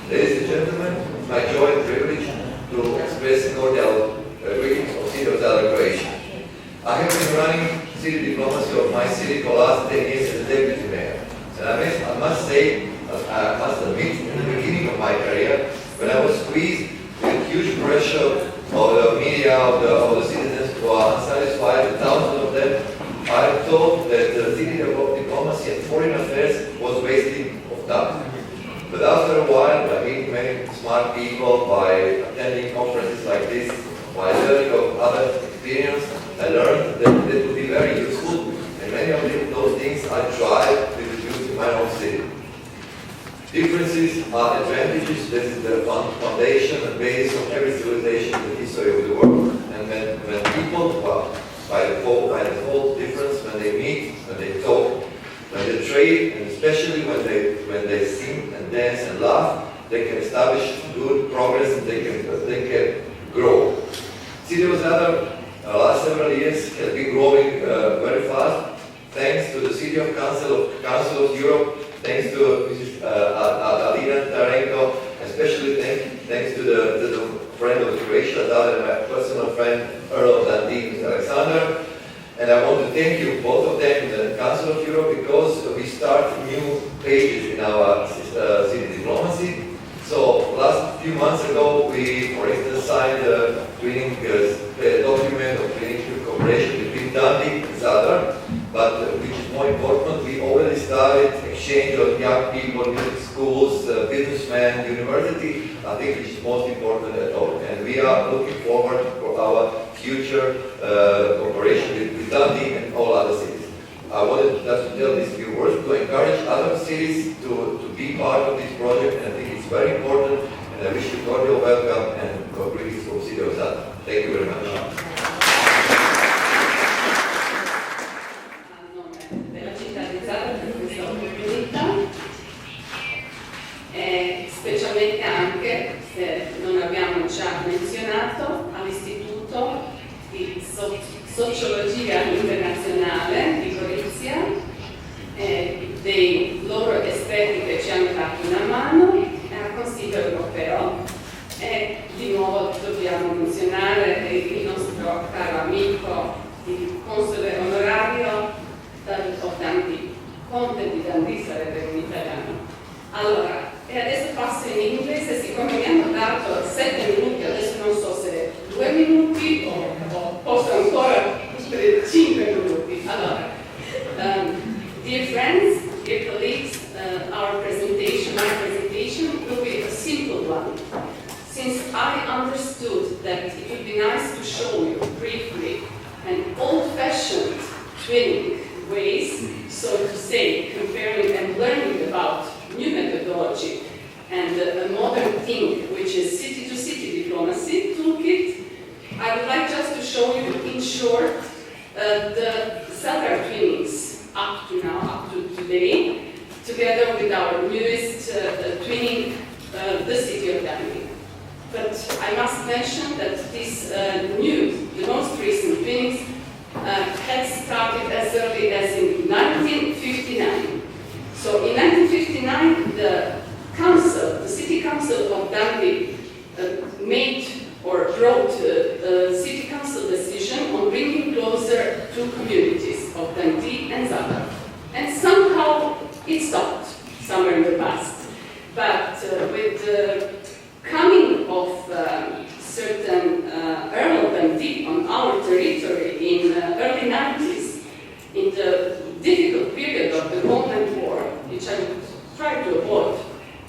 Ladies and gentlemen, it's my joy and privilege to express cordial greetings of City of Zadar, Croatia. I have been running city diplomacy of my city for the last 10 years as a deputy mayor. And I must admit, in the beginning of my career, when I was squeezed with huge pressure of the media, of the citizens who are unsatisfied, thousands of them, I thought that the city of diplomacy and foreign affairs was wasting of time. But after a while, by meeting many smart people, by attending conferences like this, by learning of other experience, I learned that it would be very useful, and many of those things I tried to introduce in my own city. Differences are advantages. This is the foundation and basis of every civilization in the history of the world. And when people, well, by default difference, when they meet, when they talk, when they trade, and especially when they sing and dance and laugh, they can establish good progress and they can grow. City of Zadar, last several years, has been growing very fast, thanks to the City of Council of Europe, thanks to Mrs. Alina Tarenko, especially thanks to the friend of Croatia, Zadar, and my personal friend, Earl of Dundee, Mr. Alexander. And I want to thank you, both of them, in the Council of Europe, because we start new pages in our city diplomacy. So, last few months ago, we, for instance, signed a twinning document of twinning cooperation between Dundee and Zadar. But which is more important, we already started exchange of young people, music schools, businessmen, university. I think which is most important at all. And we are looking forward for our future cooperation with Dundee and all other cities. I wanted just to tell these few words to encourage other cities to be part of this project, and I think it's very important, and I wish you cordial welcome and greetings from City of Zadar. Thank you very much. Specialmente anche, se non abbiamo già menzionato, all'Istituto di Sociologia Internazionale di Gorizia, dei loro esperti che ci hanno dato una mano, e al Consiglio europeo. E di nuovo dobbiamo menzionare il nostro caro amico, il console onorario Dundee, Conte di Dundee sarebbe in italiano. Allora, e adesso passo in inglese, siccome mi hanno dato 7 minuti, adesso non so se 2 minuti o posso ancora 5 minuti. Allora, dear friends, dear colleagues, my presentation will be a simple one. Since I understood that it would be nice to show you briefly an old-fashioned twinning ways, so to say, comparing and learning about new methodology and a modern thing, which is city-to-city diplomacy toolkit, I would like just to show you in short the Zadar twinnings up to now, up to today, together with our newest twinning, the city of Dundee. But I must mention that this the most recent twinnings had started as early as in 1959. So in 1959, the City Council of Dundee made or wrote a City Council decision on bringing closer two communities of Dundee and Zara. And somehow it stopped somewhere in the past. But with the coming of certain Earl of Dundee on our territory in the early 90s, in the difficult period of the Common War, which I would try to avoid,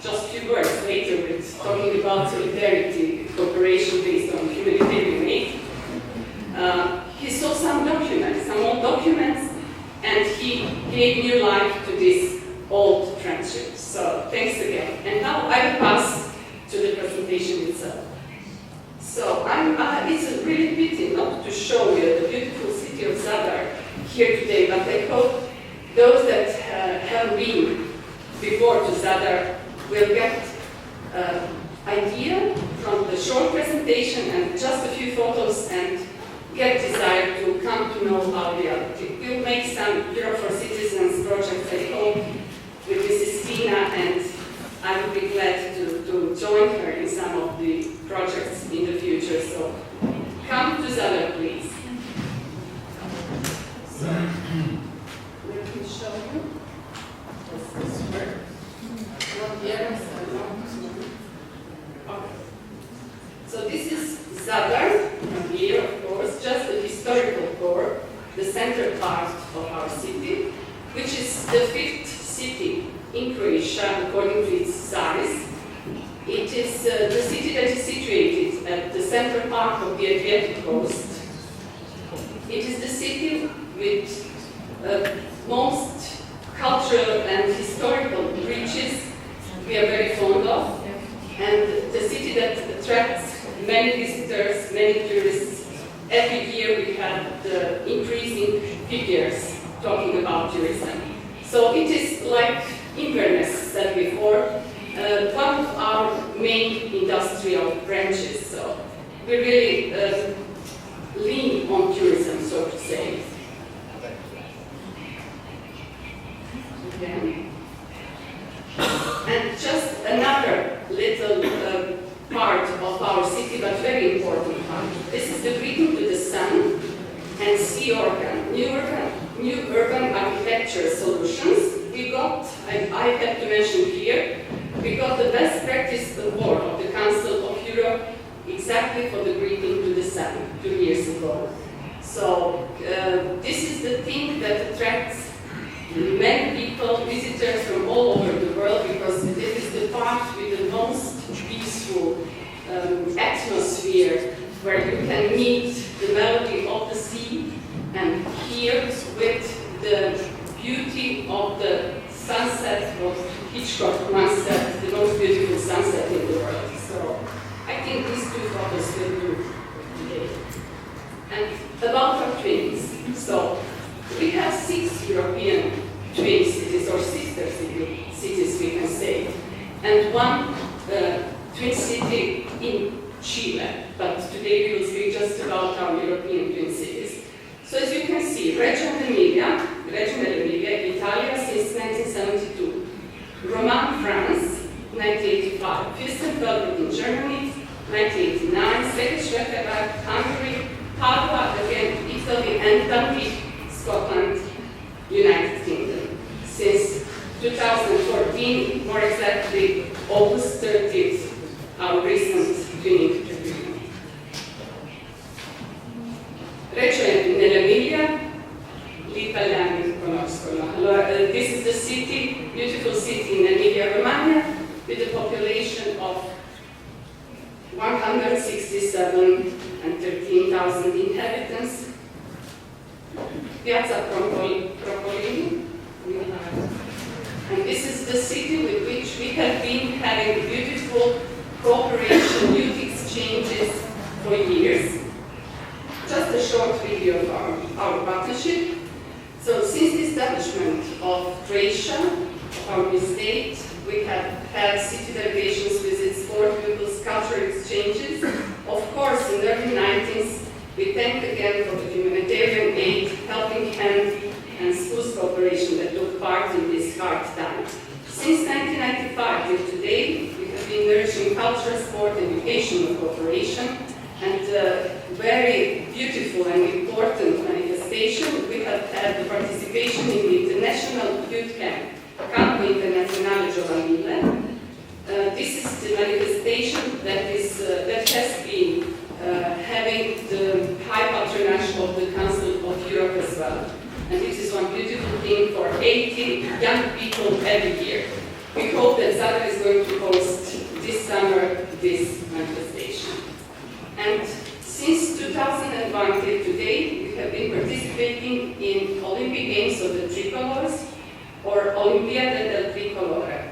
just a few words later with talking about solidarity, cooperation based on humanitarian aid, he saw some old documents, and he gave new life to these old friendships. So thanks again. And now I will pass to the presentation itself. So it's a really pity not to show you the beautiful city of Zadar here today, but I hope those that have been before to Zadar will get idea from the short presentation and just a few photos and get desire to come to know our reality. We'll make some Europe for Citizens projects, I hope, with Mrs. Tina and I would be glad to join her in some of the projects in the future. So come to Zadar, please. So, let me show you. This is her. Not here, okay. So this is Zadar, from here, of course, just the historical core, the center part of our city, which is the 5th city in Croatia according to its size. It is the city that is situated at the central part of the Adriatic coast. It is the city with most cultural and historical riches we are very fond of, and the city that attracts many visitors, many tourists. Every year we have the increasing figures talking about tourism. So it is like Inverness said before, one of our main industrial branches. So we really lean on tourism, so to say. Again. And just another little part of our city, but very important part. This is the greeting to the sun and sea organ, new urban architecture solutions. We got, I have to mention here, we got the best practice award of the Council of Europe exactly for the greeting to the sun 2 years ago. So this is the thing that attracts many people, visitors from all over the world, because this is the part with the most peaceful atmosphere, where you can meet the melody of the sea and hear with the beauty of the sunset of Hitchcock once said, the most beautiful sunset in the world. So I think these 2 photos will do today. And about our twins. So we have 6 European twin cities, or sister cities we can say, and 1 twin city in Chile. But today we will speak just about our European twin cities. So as you can see, Reggio Emilia, Italia since 1972. Roman, France, 1985. Fürstenfeldbruck in Germany, 1989. Székesfehérvár, Hungary. Padua, again, Italy, and Dundee, Scotland, United Kingdom. Since 2014, more exactly August 30th, our recent twinning agreement. Reggio nell'Emilia, gli italiani conoscono. Allora, this is the city, beautiful city in Emilia-Romagna, with a population of 167 and 13,000 inhabitants. Piazza Propolini. And this is the city with which we have been having beautiful cooperation, youth exchanges for years. Just a short video of our partnership. So since the establishment of Croatia, of our new state, we have had city delegations visits, sport pupils, cultural exchanges. Of course, in the early 90s, we thank again for the humanitarian aid, helping hand, and schools cooperation that took part in this hard time. Since 1995 till today, we have been nourishing culture, sport, educational cooperation, and very beautiful and important manifestation. We have had the participation in the international youth camp, Campo Internazionale Giovanile. This is the manifestation that has been having the high patronage of the Council of Europe as well. And this is one beautiful thing for 80 young people every year. We hope that Zara is going to host this summer this manifestation. And since 2001 till today, we have been participating in Olympic Games of the Tricolores, or Olimpiade del Tricolore.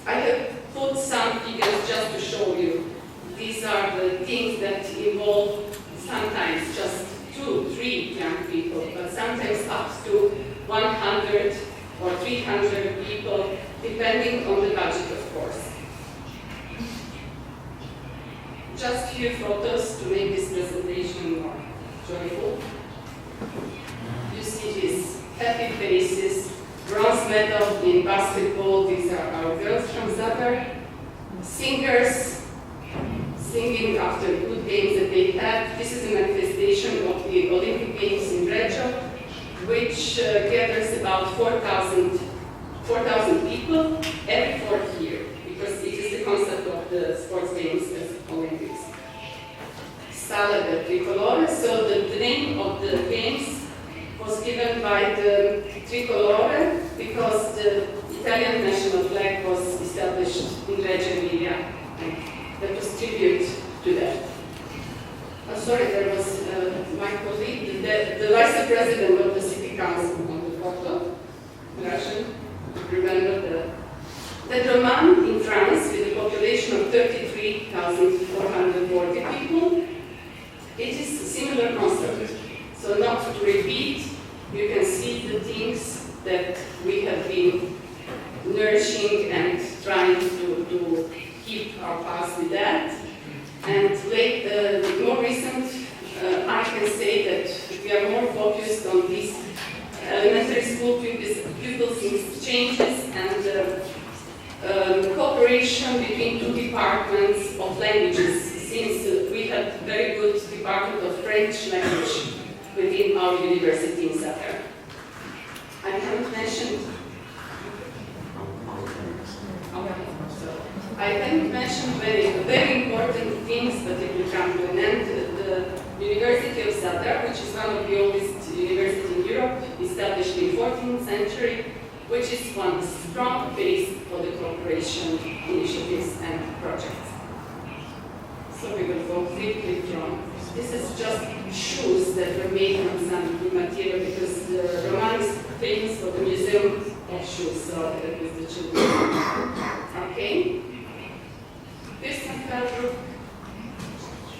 I have put some figures just to show you. These are the things that involve sometimes just 2, 3 young people, but sometimes up to 100 or 300 people, depending on the budget, of course. Just a few photos to make this presentation more joyful. You see these happy faces, bronze medal in basketball. These are our girls from Zadar. Singers singing after good games that they had. This is a manifestation of the Olympic Games in Reggio, which gathers about 4,000 people every fourth year, because it is the concept of the sports games as Olympics. Sala del Tricolore, so the name of the games was given by the Tricolore because the Italian national flag was established in Reggio Emilia, and that was tribute to that. Oh, sorry, there was my colleague, the vice president of the city council on the photo, Russian. Remember the Roman in France, with a population of 33,440 people. It is a similar concept. So not to repeat, you can see the things that we have been nourishing and trying to keep our path with that. And more recent, I can say that we are more focused on these elementary school pupils exchanges and cooperation between two departments of languages, since we have very good department of French language within our university in Zadar. I haven't mentioned very important things, but it will come to an end. The University of Zadar, which is one of the oldest universities in Europe, established in the 14th century, which is one strong base for the cooperation initiatives and projects. So we will go quickly from. This is just shoes that were made from some good material, because the Roman is famous for the museum of shoes, so that was the children. Okay. Birkenfeldbruck,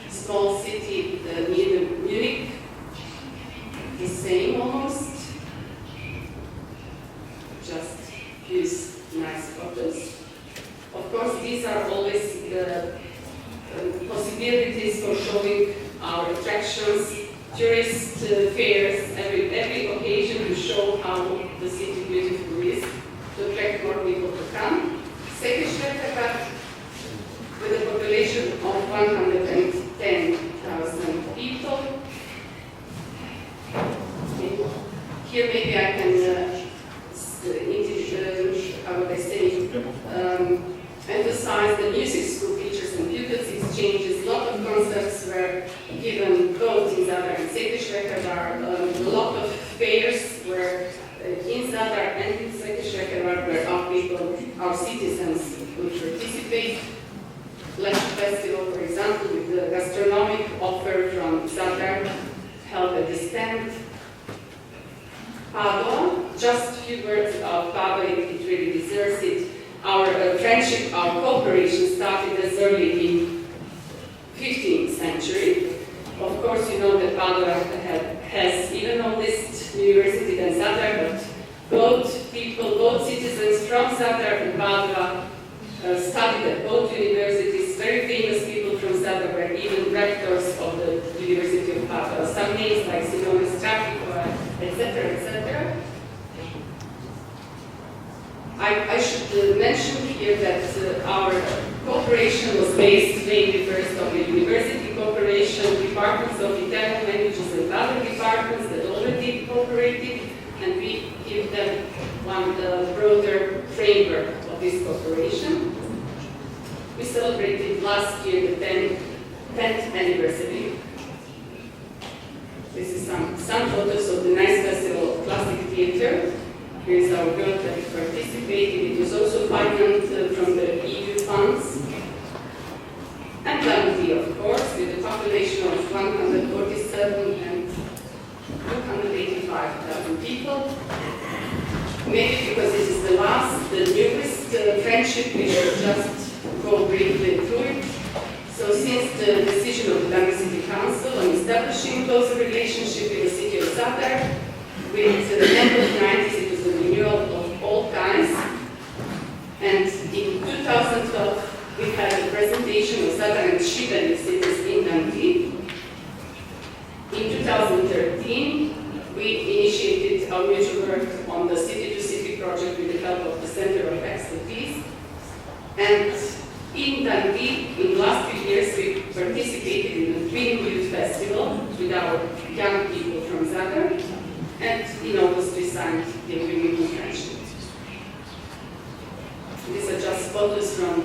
small city near Munich, the same almost. Just few nice photos. Of course, these are always the possibilities for showing our attractions, tourist fairs, every occasion to show how the city beautiful is, to attract more people to come. Seminario, with a population of 110,000 people. Here maybe I can emphasize the music school teachers and pupils exchanges. A lot of concerts were given both in Zadar and Seminario. A lot of fairs were in Zadar and in Seminario, where our people, our citizens would participate. Flash Festival, for example, with the gastronomic offer from Zadar held at the stand. Padua, just a few words about Padua, it really deserves it. Our friendship, our cooperation started as early in 15th century. Of course, you know that Padua has even oldest university than Zadar, but both citizens from Zadar and Padua studied at both universities. Very famous people from Zadar were even rectors of the University of Padua. Some names like Simone Straffico, etc., etc. I should mention here that our cooperation was based mainly first on the university cooperation, departments of Italian languages and other departments that already cooperated, and we give them one broader framework of this cooperation. We celebrated last year the 10th anniversary. This is some photos of the nice festival of classic theater. Here is our girl that participated. It was also financed from the EU funds. And Lombardy, of course, with a population of 147 and 285,000 people. Maybe because this is the newest friendship, we should just go briefly through it. So since the decision of the Lombardy City Council on establishing a closer relationship with the city of Zadar, with the end of the 90s, it was a renewal of all kinds. And in 2012, we had a presentation of Zadar and Šibenic cities in Dundee. In 2013, we initiated our mutual work on the city-to-city project with the help of the Center of Expertise. And in Dundee, in the last few years, we participated in the Twin Youth Festival with our young people from Zadar, and in August we signed the agreement with Friendship. These are just photos from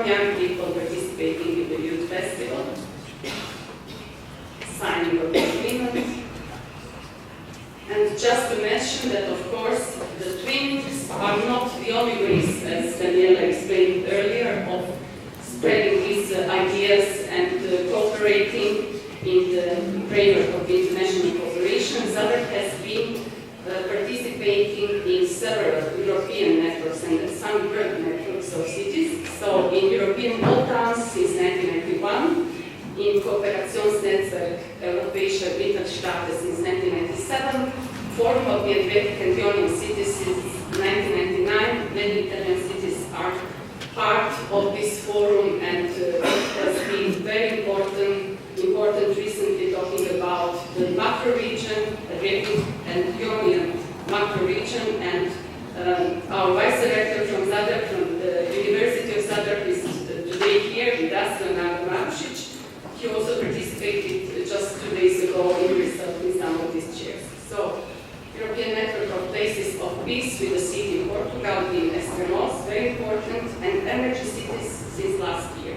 young people participating in the Youth Festival, signing of the agreement. And just to mention that, of course, the twins are not the only ways, as Daniela explained earlier, of spreading these ideas and cooperating in the framework of the international cooperation. Zadar has been participating in several European networks and some urban networks of cities. So in European All Towns since 1991, in Kooperationsnetzwerk Europäischer Mitgliedstaaten since 1997, Forum of the Adriatic and Ionian Cities since 1999. Many Italian cities are part of this forum, and it has been very important recently talking about the macro region, Adriatic and Ionian macro region, and our vice director from Zadar, from the University of Zadar, is today here with us, Leonardo Marusic. He also participated just 2 days ago in some of these chairs. So, European Network of Places of Peace with a seat in Portugal, in Estremoz, very important, and energy cities since last year.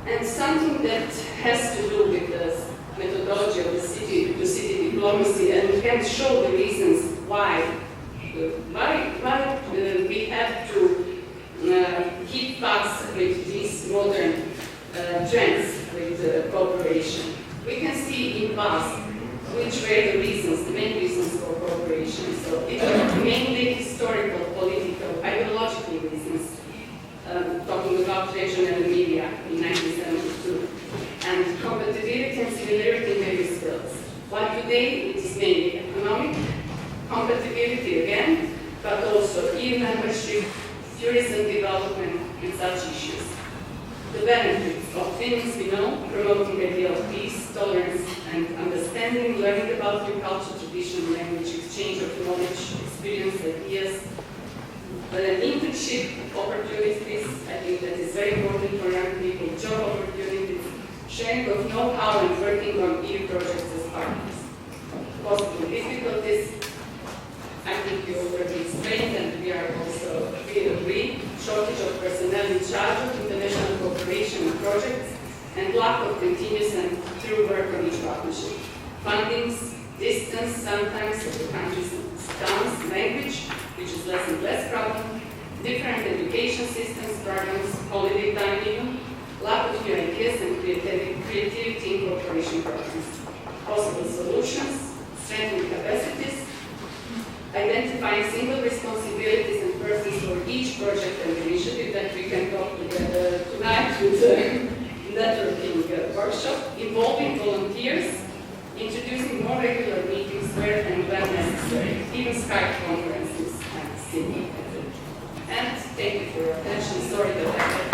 And something that has to do with the methodology of the city diplomacy, and can show the reasons why we have to keep pace with these modern trends with cooperation. We can see in past which were the reasons, the main reasons for cooperation. So it was mainly historical, political, ideological reasons, talking about regional media in 1972, and compatibility and similarity in various fields. While today it is mainly economic compatibility again, but also EU membership, tourism development, and such issues. The benefits of things we know, promoting the idea of peace, tolerance, and understanding, learning about new culture, tradition, language, exchange of knowledge, experience, ideas, internship opportunities. I think that is very important for young people, job opportunities, sharing of know-how, and working on EU projects as partners. Possible difficulties, I think you already explained, and we agree, shortage of personnel in charge of international cooperation and projects, and lack of continuous and true work on each partnership. Fundings, distance sometimes of the country's stance, language, which is less and less problem, different education systems, programs, holiday time even, lack of new ideas and creativity in cooperation programs. Possible solutions, strengthening capacities, identifying single responsibilities and persons for each project and initiative that we can talk together tonight with the networking workshop, involving volunteers, introducing more regular meetings where and when necessary, even Skype conferences and sitting. And thank you for your attention. Sorry that I